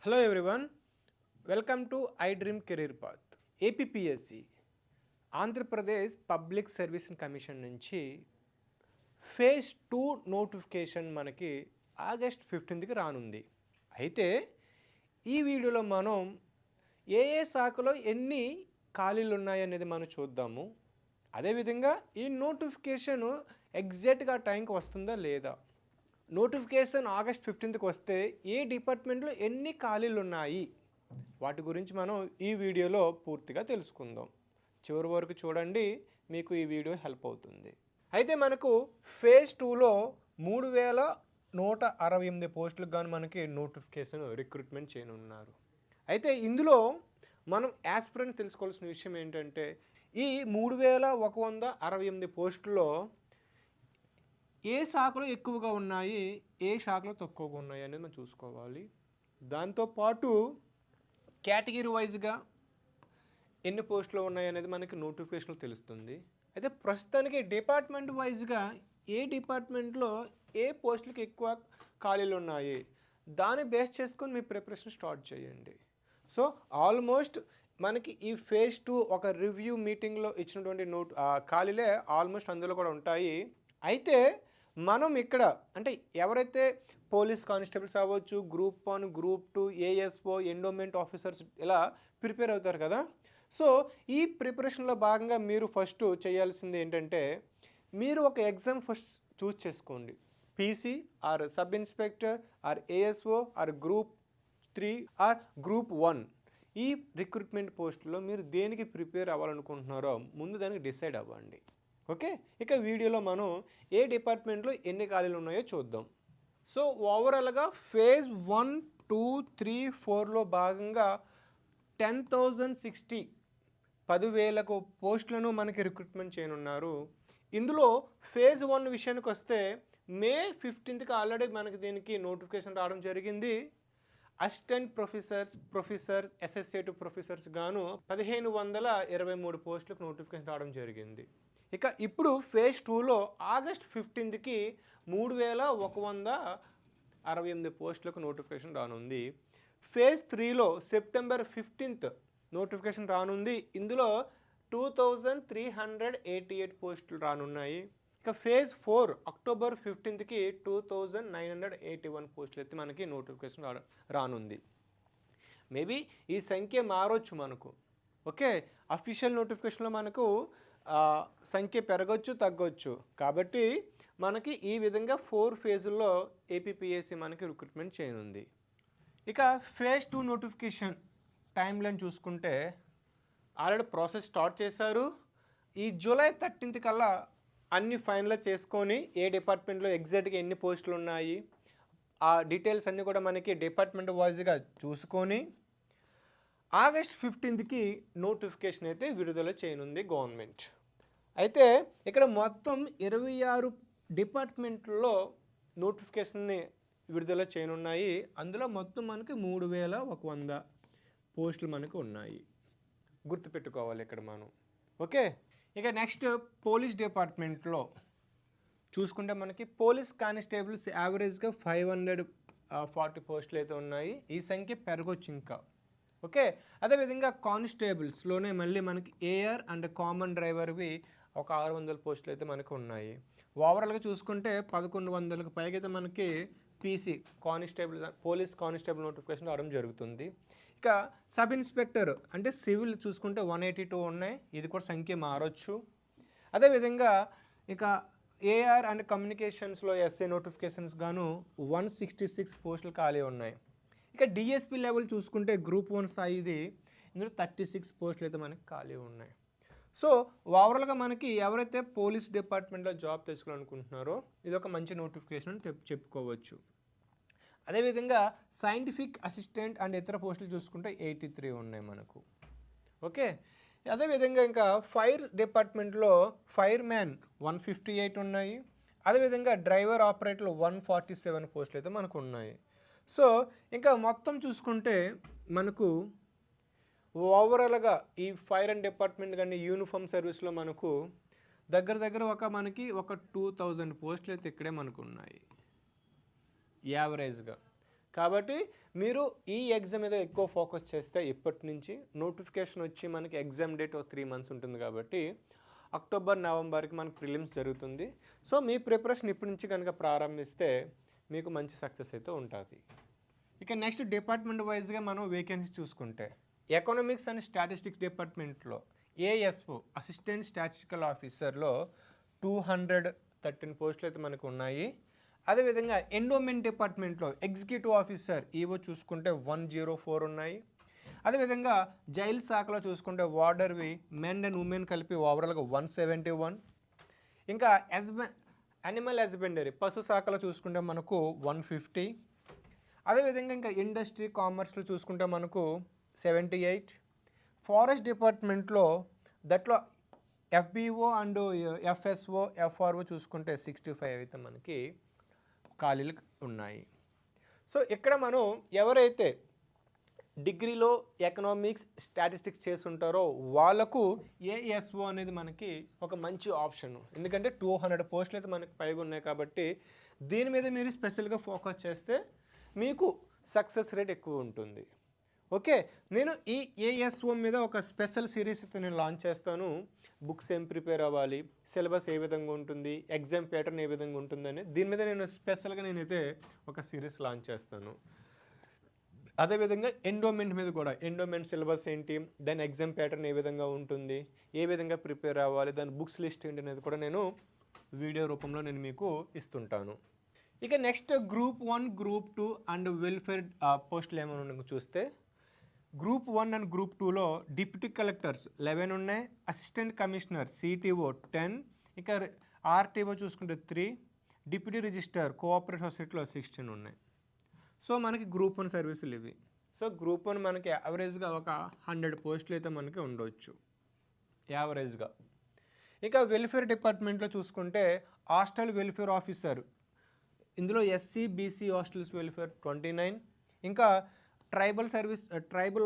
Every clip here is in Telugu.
Hello everyone, welcome to iDream Career Path. APPSC Andhra Pradesh public service commission నుంచి ఫేజ్ 2 నోటిఫికేషన్ మనకి ఆగస్ట్ 15కి రానుంది. అయితే ఈ వీడియోలో మనం ఏ శాఖలో ఎన్ని ఖాళీలు ఉన్నాయనేది మనం చూద్దాము. అదేవిధంగా ఈ నోటిఫికేషన్ ఎగ్జాక్ట్గా టైంకి వస్తుందా లేదా, నోటిఫికేషన్ ఆగస్ట్ 15కి వస్తే ఏ డిపార్ట్మెంట్లో ఎన్ని ఖాళీలు ఉన్నాయి, వాటి గురించి మనం ఈ వీడియోలో పూర్తిగా తెలుసుకుందాం. చివరి వరకు చూడండి, మీకు ఈ వీడియో హెల్ప్ అవుతుంది. అయితే మనకు ఫేజ్ 2లో 3168 పోస్టులకు గాను మనకి నోటిఫికేషన్ రిక్రూట్మెంట్ చేయనున్నారు. అయితే ఇందులో మనం యాస్పిరెంట్ తెలుసుకోవాల్సిన విషయం ఏంటంటే, ఈ 3168 పోస్టుల్లో ఏ శాఖలో ఎక్కువగా ఉన్నాయి, ఏ శాఖలో తక్కువగా ఉన్నాయి అనేది మనం చూసుకోవాలి. దాంతోపాటు కేటగిరీ వైజ్గా ఎన్ని పోస్టులు ఉన్నాయి అనేది మనకి నోటిఫికేషన్లో తెలుస్తుంది. అయితే ప్రస్తుతానికి డిపార్ట్మెంట్ వైజ్గా ఏ డిపార్ట్మెంట్లో ఏ పోస్టులకి ఎక్కువ ఖాళీలు ఉన్నాయి దాన్ని బేస్ చేసుకొని మీ ప్రిపరేషన్ స్టార్ట్ చేయండి. సో ఆల్మోస్ట్ మనకి ఈ ఫేజ్ 2 ఒక రివ్యూ మీటింగ్లో ఇచ్చినటువంటి ఖాళీలే ఆల్మోస్ట్ అందులో కూడా ఉంటాయి. అయితే మనం ఇక్కడ అంటే ఎవరైతే పోలీస్ కానిస్టేబుల్స్ అవ్వచ్చు, group 1, group 2, ASO, endowment officers ఇలా ప్రిపేర్ అవుతారు కదా. సో ఈ ప్రిపరేషన్లో భాగంగా మీరు ఫస్ట్ చేయాల్సింది ఏంటంటే, మీరు ఒక ఎగ్జామ్ ఫస్ట్ చూస్ చేసుకోండి. PC or sub inspector or ASO or group 3 or group 1 ఈ రిక్రూట్మెంట్ పోస్టులో మీరు దేనికి ప్రిపేర్ అవ్వాలనుకుంటున్నారో ముందు దానికి డిసైడ్ అవ్వండి. ఓకే, ఇక వీడియోలో మనం ఏ డిపార్ట్మెంట్లో ఎన్ని ఖాళీలు ఉన్నాయో చూద్దాం. సో ఓవరాల్గా ఫేజ్ 1, 2, 3, 4లో భాగంగా 10,060 10,000 పోస్టులను మనకి రిక్రూట్మెంట్ చేయనున్నారు. ఇందులో ఫేజ్ 1 విషయానికి వస్తే మే 15కి ఆల్రెడీ మనకి దీనికి నోటిఫికేషన్ రావడం జరిగింది. అసిస్టెంట్ ప్రొఫెసర్స్, అసోసియేట్ ప్రొఫెసర్స్ గాను 1523 పోస్టులకు నోటిఫికేషన్ రావడం జరిగింది. ఇక ఇప్పుడు ఫేజ్ 2లో ఆగస్ట్ 15కి 3168 పోస్టులకు నోటిఫికేషన్ రానుంది. ఫేజ్ 3లో సెప్టెంబర్ 15th నోటిఫికేషన్ రానుంది. ఇందులో 2388 పోస్టులు రానున్నాయి. ఇక ఫేజ్ 4 అక్టోబర్ 15కి 2981 పోస్టులు అయితే మనకి నోటిఫికేషన్ రానుంది. మేబీ ఈ సంఖ్య మారొచ్చు మనకు. ఓకే, అఫీషియల్ నోటిఫికేషన్లో మనకు సంఖ్య పెరగచ్చు, తగ్గొచ్చు. కాబట్టి మనకి ఈ విధంగా 4 ఫేజుల్లో ఏపీపీఎస్సీ మనకి రిక్రూట్మెంట్ చేయనుంది. ఇక ఫేజ్ 2 నోటిఫికేషన్ టైం లైన్ చూసుకుంటే ఆల్రెడీ ప్రాసెస్ స్టార్ట్ చేశారు. ఈ జూలై 13th కల్లా అన్ని ఫైనల్ చేసుకొని ఏ డిపార్ట్మెంట్లో ఎగ్జాక్ట్గా ఎన్ని పోస్టులు ఉన్నాయి ఆ డీటెయిల్స్ అన్నీ కూడా మనకి డిపార్ట్మెంట్ వైజ్గా చూసుకొని ఆగస్ట్ 15కి నోటిఫికేషన్ అయితే విడుదల చేయనుంది గవర్నమెంట్. అయితే ఇక్కడ మొత్తం 26 డిపార్ట్మెంట్లో నోటిఫికేషన్ని విడుదల చేయనున్నాయి. అందులో మొత్తం మనకి 3100 పోస్టులు మనకు ఉన్నాయి, గుర్తుపెట్టుకోవాలి ఇక్కడ మనం. ఓకే, ఇక నెక్స్ట్ పోలీస్ డిపార్ట్మెంట్లో చూసుకుంటే మనకి పోలీస్ కానిస్టేబుల్స్ యావరేజ్గా 540 పోస్టులు అయితే ఉన్నాయి. ఈ సంఖ్య పెరగొచ్చు ఇంకా. ఓకే, అదేవిధంగా కానిస్టేబుల్స్లోనే మళ్ళీ మనకి ఏఆర్ అండ్ కామన్ డ్రైవర్వి ఒక 600 పోస్టులు అయితే మనకు ఉన్నాయి. ఓవరాల్గా చూసుకుంటే 1100కు పైగా అయితే మనకి PC constable police constable notification రావడం జరుగుతుంది. ఇక సబ్ ఇన్స్పెక్టర్ అంటే సివిల్ చూసుకుంటే 182 ఉన్నాయి. ఇది కూడా సంఖ్య మారొచ్చు. అదేవిధంగా ఇక ఏఆర్ అండ్ కమ్యూనికేషన్స్లో ఎస్ఏ నోటిఫికేషన్స్ గాను 166 పోస్టులు ఖాళీ ఉన్నాయి. ఇక డిఎస్పీ లెవెల్ చూసుకుంటే గ్రూప్ 1 స్థాయిది, ఇందులో 36 పోస్టులు అయితే మనకి ఖాళీ ఉన్నాయి. సో ఓవరాల్గా మనకి ఎవరైతే పోలీస్ డిపార్ట్మెంట్లో జాబ్ తెచ్చుకోవాలనుకుంటున్నారో ఇది ఒక మంచి నోటిఫికేషన్ అని చెప్పుకోవచ్చు. అదేవిధంగా సైంటిఫిక్ అసిస్టెంట్ అండ్ ఇతర పోస్టులు చూసుకుంటే 83 ఉన్నాయి మనకు. ఓకే, అదేవిధంగా ఇంకా ఫైర్ డిపార్ట్మెంట్లో ఫైర్ మ్యాన్ 158 ఉన్నాయి. అదేవిధంగా డ్రైవర్ ఆపరేటర్లు 147 పోస్టులు అయితే మనకు ఉన్నాయి. సో ఇంకా మొత్తం చూసుకుంటే మనకు ఓవరాల్గా ఈ ఫైర్ అండ్ డిపార్ట్మెంట్ కానీ యూనిఫామ్ సర్వీస్లో మనకు దగ్గర మనకి ఒక 2000 పోస్టులు అయితే ఇక్కడే మనకు ఉన్నాయి యావరేజ్గా. కాబట్టి మీరు ఈ ఎగ్జామ్ మీద ఎక్కువ ఫోకస్ చేస్తే ఇప్పటి నుంచి నోటిఫికేషన్ వచ్చి మనకి ఎగ్జామ్ డేట్ 3 మంత్స్ ఉంటుంది కాబట్టి అక్టోబర్ నవంబర్కి మనకి ప్రిలిమ్స్ జరుగుతుంది. సో మీ ప్రిపరేషన్ ఇప్పటి నుంచి కనుక ప్రారంభిస్తే మీకు మంచి సక్సెస్ అయితే ఉంటుంది. ఇక నెక్స్ట్ డిపార్ట్మెంట్ వైజ్గా మనం వేకెన్సీ చూసుకుంటే ఎకనామిక్స్ అండ్ స్టాటిస్టిక్స్ డిపార్ట్మెంట్లో ఏఎస్ఓ అసిస్టెంట్ స్టాటిస్టికల్ ఆఫీసర్లో 213 పోస్టులు అయితే మనకు ఉన్నాయి. అదేవిధంగా ఎండోమెంట్ డిపార్ట్మెంట్లో ఎగ్జిక్యూటివ్ ఆఫీసర్ ఈవో చూసుకుంటే 104 ఉన్నాయి. అదేవిధంగా జైల్ శాఖలో చూసుకుంటే వార్డర్వి మెన్ అండ్ ఉమెన్ కలిపి ఓవరాల్గా 171. ఇంకా యానిమల్ హస్బెండరీ పశు శాఖలో చూసుకుంటే మనకు 150. అదేవిధంగా ఇంకా ఇండస్ట్రీ కామర్స్లో చూసుకుంటే మనకు 78. ఫారెస్ట్ డిపార్ట్మెంట్లో దట్లో ఎఫ్బిఓ అండ్ ఎఫ్ఎస్ఓ ఎఫ్ఆర్ఓ చూసుకుంటే 65 అయితే మనకి ఖాళీలు ఉన్నాయి. సో ఇక్కడ మనం ఎవరైతే డిగ్రీలో ఎకనామిక్స్ స్టాటిస్టిక్స్ చేస్తుంటారో వాళ్ళకు ఏఎస్ఓ అనేది మనకి ఒక మంచి ఆప్షన్. ఎందుకంటే 200 పోస్టులు అయితే మనకి పైగా ఉన్నాయి కాబట్టి దీని మీద మీరు స్పెషల్గా ఫోకస్ చేస్తే మీకు సక్సెస్ రేట్ ఎక్కువ ఉంటుంది. ఓకే, నేను ఈ ఏఎస్ఓ మీద ఒక స్పెషల్ సిరీస్ అయితే నేను లాంచ్ చేస్తాను. బుక్స్ ఏం ప్రిపేర్ అవ్వాలి, సిలబస్ ఏ విధంగా ఉంటుంది, ఎగ్జామ్ ప్యాటర్న్ ఏ విధంగా ఉంటుందని దీని మీద నేను స్పెషల్గా నేనైతే ఒక సిరీస్ లాంచ్ చేస్తాను. అదేవిధంగా ఎండోమెంట్ మీద కూడా ఎండోమెంట్ సిలబస్ ఏంటి, దాని ఎగ్జామ్ ప్యాటర్న్ ఏ విధంగా ఉంటుంది, ఏ విధంగా ప్రిపేర్ అవ్వాలి, దాని బుక్స్ లిస్ట్ ఏంటి అనేది కూడా నేను వీడియో రూపంలో నేను మీకు ఇస్తుంటాను. ఇక next group 1, group 2 and welfare పోస్టులు ఏమైనా చూస్తే గ్రూప్ 1 అండ్ గ్రూప్ 2లో డిప్యూటీ కలెక్టర్స్ 11 ఉన్నాయి. Assistant commissioner CTO 10. ఇంకా ఆర్టీఓ చూసుకుంటే 3. డిప్యూటీ రిజిస్టర్ కోఆపరేటివ్ సొసైటీలో 16 ఉన్నాయి. సో మనకి గ్రూప్ 1 సర్వీసులు ఇవి. సో గ్రూప్ 1 మనకి యావరేజ్గా ఒక 100 పోస్టులు అయితే మనకి ఉండవచ్చు యావరేజ్గా. ఇక వెల్ఫేర్ డిపార్ట్మెంట్లో చూసుకుంటే హాస్టల్ వెల్ఫేర్ ఆఫీసర్ ఇందులో ఎస్సీ బీసీ హాస్టల్స్ వెల్ఫేర్ 29. ఇంకా ట్రైబల్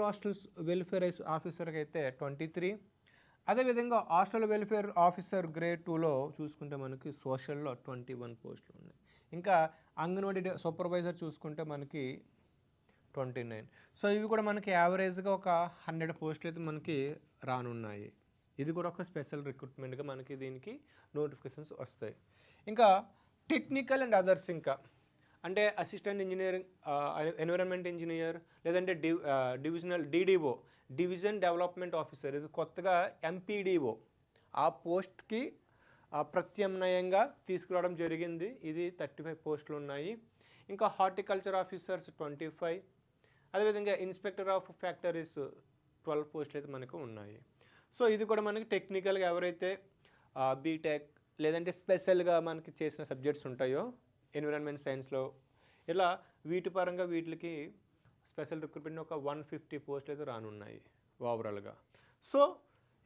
హాస్టల్స్ వెల్ఫేర్ ఆఫీసర్కి అయితే 23. అదేవిధంగా హాస్టల్ వెల్ఫేర్ ఆఫీసర్ గ్రేడ్ 2లో చూసుకుంటే మనకి సోషల్లో 21 పోస్టులు ఉన్నాయి. ఇంకా అంగన్వాడీ సూపర్వైజర్ చూసుకుంటే మనకి 29. సో ఇవి కూడా మనకి యావరేజ్గా ఒక 100 పోస్టులు అయితే మనకి రానున్నాయి. ఇది కూడా ఒక స్పెషల్ రిక్రూట్మెంట్గా మనకి దీనికి నోటిఫికేషన్స్ వస్తాయి. ఇంకా టెక్నికల్ అండ్ అదర్స్ ఇంకా అంటే అసిస్టెంట్ ఇంజనీరింగ్ ఎన్విరాన్మెంట్ ఇంజనీర్ లేదంటే divisional DDO division development officer ఇది కొత్తగా ఎంపీడీఓ ఆ పోస్ట్కి ప్రత్యామ్నాయంగా తీసుకురావడం జరిగింది. ఇది 35 పోస్టులు ఉన్నాయి. ఇంకా హార్టికల్చర్ ఆఫీసర్స్ 25. అదేవిధంగా ఇన్స్పెక్టర్ ఆఫ్ ఫ్యాక్టరీస్ 12 పోస్టులు అయితే మనకు ఉన్నాయి. సో ఇది కూడా మనకి టెక్నికల్గా ఎవరైతే బీటెక్ లేదంటే స్పెషల్గా మనకి చేసిన సబ్జెక్ట్స్ ఉంటాయో ఎన్విరాన్మెంట్ సైన్స్లో ఇలా వీటి పరంగా వీటికి స్పెషల్ రిక్రూట్మెంట్ ఒక 150 పోస్టులు అయితే రానున్నాయి ఓవరాల్గా. సో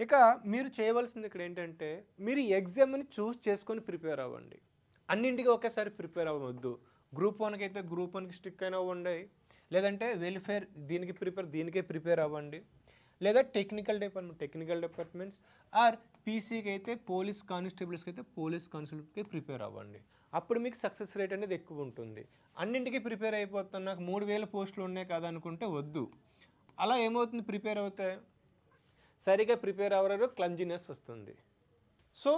ఇక మీరు చేయవలసింది ఇక్కడ ఏంటంటే మీరు ఎగ్జామ్ని చూస్ చేసుకొని ప్రిపేర్ అవ్వండి. అన్నింటికి ఒకేసారి ప్రిపేర్ అవ్వద్దు. గ్రూప్ 1కి అయితే గ్రూప్ 1కి స్టిక్ అయినా అవ్వండి, లేదంటే వెల్ఫేర్ దీనికే ప్రిపేర్ అవ్వండి, లేదా టెక్నికల్ డిపార్ట్మెంట్స్ ఆర్ పీసీకి అయితే పోలీస్ కానిస్టేబుల్స్కి అయితే పోలీస్ కానిస్టేబుల్కి ప్రిపేర్ అవ్వండి. అప్పుడు మీకు సక్సెస్ రేట్ అనేది ఎక్కువ ఉంటుంది. అన్నింటికి ప్రిపేర్ అయిపోతాను నాకు 3000 పోస్టులు ఉన్నాయి కదా అనుకుంటే వద్దు. అలా ఏమవుతుంది, ప్రిపేర్ అవుతే సరిగా ప్రిపేర్ అవ్వరు, క్లంజినెస్ వస్తుంది. సో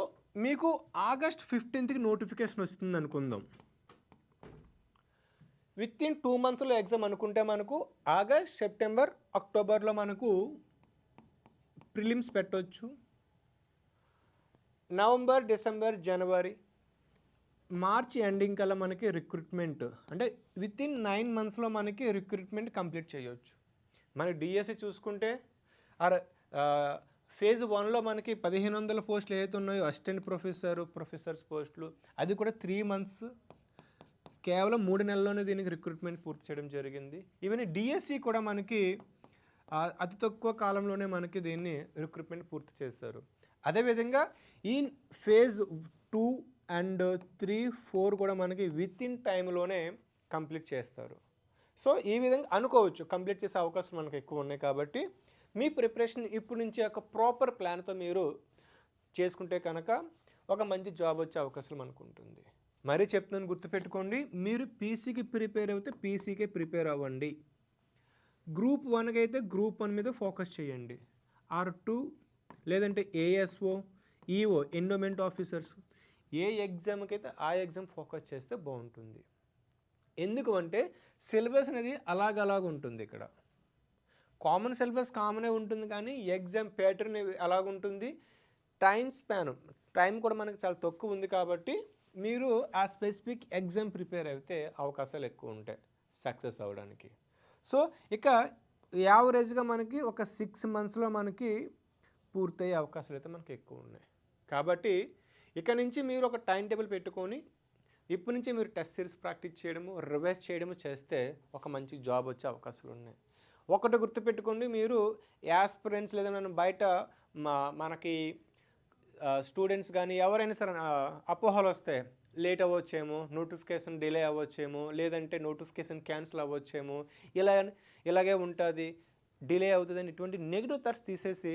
మీకు ఆగస్ట్ 15కి నోటిఫికేషన్ వస్తుంది అనుకుందాం. వితిన్ 2 మంత్స్లో ఎగ్జామ్ అనుకుంటే మనకు ఆగస్ట్, సెప్టెంబర్, అక్టోబర్లో మనకు ప్రిలిమ్స్ పెట్టవచ్చు. నవంబర్, డిసెంబర్, జనవరి, మార్చ్ ఎండింగ్ కల్లా మనకి రిక్రూట్మెంట్ అంటే వితిన్ 9 మంత్స్లో మనకి రిక్రూట్మెంట్ కంప్లీట్ చేయవచ్చు. మన డిఎస్సి చూసుకుంటే ఫేజ్ 1లో మనకి 1500 పోస్టులు ఏదైతే ఉన్నాయో అసిస్టెంట్ ప్రొఫెసర్స్ పోస్టులు అది కూడా 3 మంత్స్ కేవలం 3 నెలల్లోనే దీనికి రిక్రూట్మెంట్ పూర్తి చేయడం జరిగింది. ఈవెన్ డిఎస్సి కూడా మనకి అతి తక్కువ కాలంలోనే మనకి దీన్ని రిక్రూట్మెంట్ పూర్తి చేశారు. అదేవిధంగా ఈ ఫేజ్ 2 అండ్ 3, 4 కూడా మనకి వితిన్ టైంలోనే కంప్లీట్ చేస్తారు. సో ఈ విధంగా అనుకోవచ్చు కంప్లీట్ చేసే అవకాశం మనకు ఎక్కువ ఉన్నాయి. కాబట్టి మీ ప్రిపరేషన్ ఇప్పటి నుంచి ఒక ప్రాపర్ ప్లాన్తో మీరు చేసుకుంటే కనుక ఒక మంచి జాబ్ వచ్చే అవకాశం మనకు ఉంటుంది. మరీ చెప్తున్నాను గుర్తుపెట్టుకోండి, మీరు పీసీకి ప్రిపేర్ అయితే పీసీకే ప్రిపేర్ అవ్వండి. గ్రూప్ 1కి అయితే గ్రూప్ 1 మీద ఫోకస్ చేయండి. R2 లేదంటే ఏఎస్ఓ, ఈఓ ఎండోమెంట్ ఆఫీసర్స్ ఏ ఎగ్జామ్కి అయితే ఆ ఎగ్జామ్ ఫోకస్ చేస్తే బాగుంటుంది. ఎందుకు అంటే సిలబస్ అనేది అలాగ ఉంటుంది. ఇక్కడ కామన్ సిలబస్ కామనే ఉంటుంది, కానీ ఎగ్జామ్ ప్యాటర్న్ అలాగుంటుంది. టైం కూడా మనకి చాలా తక్కువ ఉంది కాబట్టి మీరు ఆ స్పెసిఫిక్ ఎగ్జామ్ ప్రిపేర్ అయితే అవకాశాలు ఎక్కువ ఉంటాయి సక్సెస్ అవ్వడానికి. సో ఇక యావరేజ్గా మనకి ఒక 6 మంత్స్లో మనకి పూర్తయ్యే అవకాశాలు అయితే మనకి ఎక్కువ ఉన్నాయి. కాబట్టి ఇక నుంచి మీరు ఒక టైం టేబుల్ పెట్టుకొని ఇప్పటి నుంచి మీరు టెస్ట్ సిరీస్ ప్రాక్టీస్ చేయడము, రివైజ్ చేయడము చేస్తే ఒక మంచి జాబ్ వచ్చే అవకాశాలు ఉన్నాయి. ఒకటి గుర్తుపెట్టుకోండి, మీరు యాస్పిరెంట్స్ లేదా మనం బయట మనకి స్టూడెంట్స్ కానీ ఎవరైనా సరే అపోహలు వస్తాయి. లేట్ అవ్వచ్చేమో, నోటిఫికేషన్ డిలే అవ్వచ్చేమో, లేదంటే నోటిఫికేషన్ క్యాన్సిల్ అవ్వచ్చేమో, ఇలాగే ఉంటుంది, డిలే అవుతుందని ఇటువంటి నెగిటివ్ థాట్స్ తీసేసి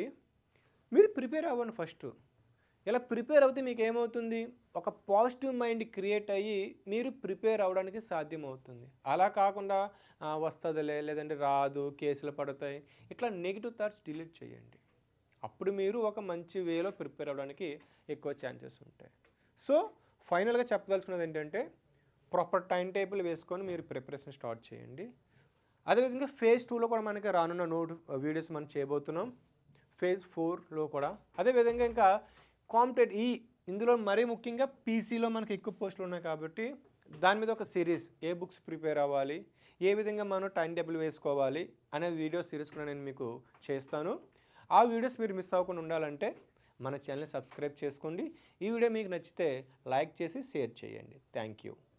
మీరు ప్రిపేర్ అవ్వండి ఫస్ట్. ఇలా ప్రిపేర్ అవుతే మీకు ఏమవుతుంది, ఒక పాజిటివ్ మైండ్ క్రియేట్ అయ్యి మీరు ప్రిపేర్ అవ్వడానికి సాధ్యమవుతుంది. అలా కాకుండా వస్తుందిలే, లేదంటే రాదు, కేసులు పడతాయి, ఇట్లా నెగిటివ్ థాట్స్ డిలీట్ చేయండి. అప్పుడు మీరు ఒక మంచి వేలో ప్రిపేర్ అవ్వడానికి ఎక్కువ ఛాన్సెస్ ఉంటాయి. సో ఫైనల్గా చెప్పదలుచుకున్నది ఏంటంటే ప్రాపర్ టైం టేబుల్ వేసుకొని మీరు ప్రిపరేషన్ స్టార్ట్ చేయండి. అదేవిధంగా ఫేజ్ 2లో కూడా మనకి రానున్న వీడియోస్ మనం చేయబోతున్నాం. ఫేజ్ 4లో కూడా అదేవిధంగా ఇంకా ఇందులో మరీ ముఖ్యంగా పీసీలో మనకి ఎక్కువ పోస్టులు ఉన్నాయి కాబట్టి దాని మీద ఒక సిరీస్, ఏ బుక్స్ ప్రిపేర్ అవ్వాలి, ఏ విధంగా మనం టైం టేబుల్ వేసుకోవాలి అనే వీడియో సిరీస్ కూడా నేను మీకు చేస్తాను. ఆ వీడియోస్ మీరు మిస్ అవ్వకుండా ఉండాలంటే మన ఛానల్ని సబ్స్క్రైబ్ చేసుకోండి. ఈ వీడియో మీకు నచ్చితే లైక్ చేసి షేర్ చేయండి. Thank you.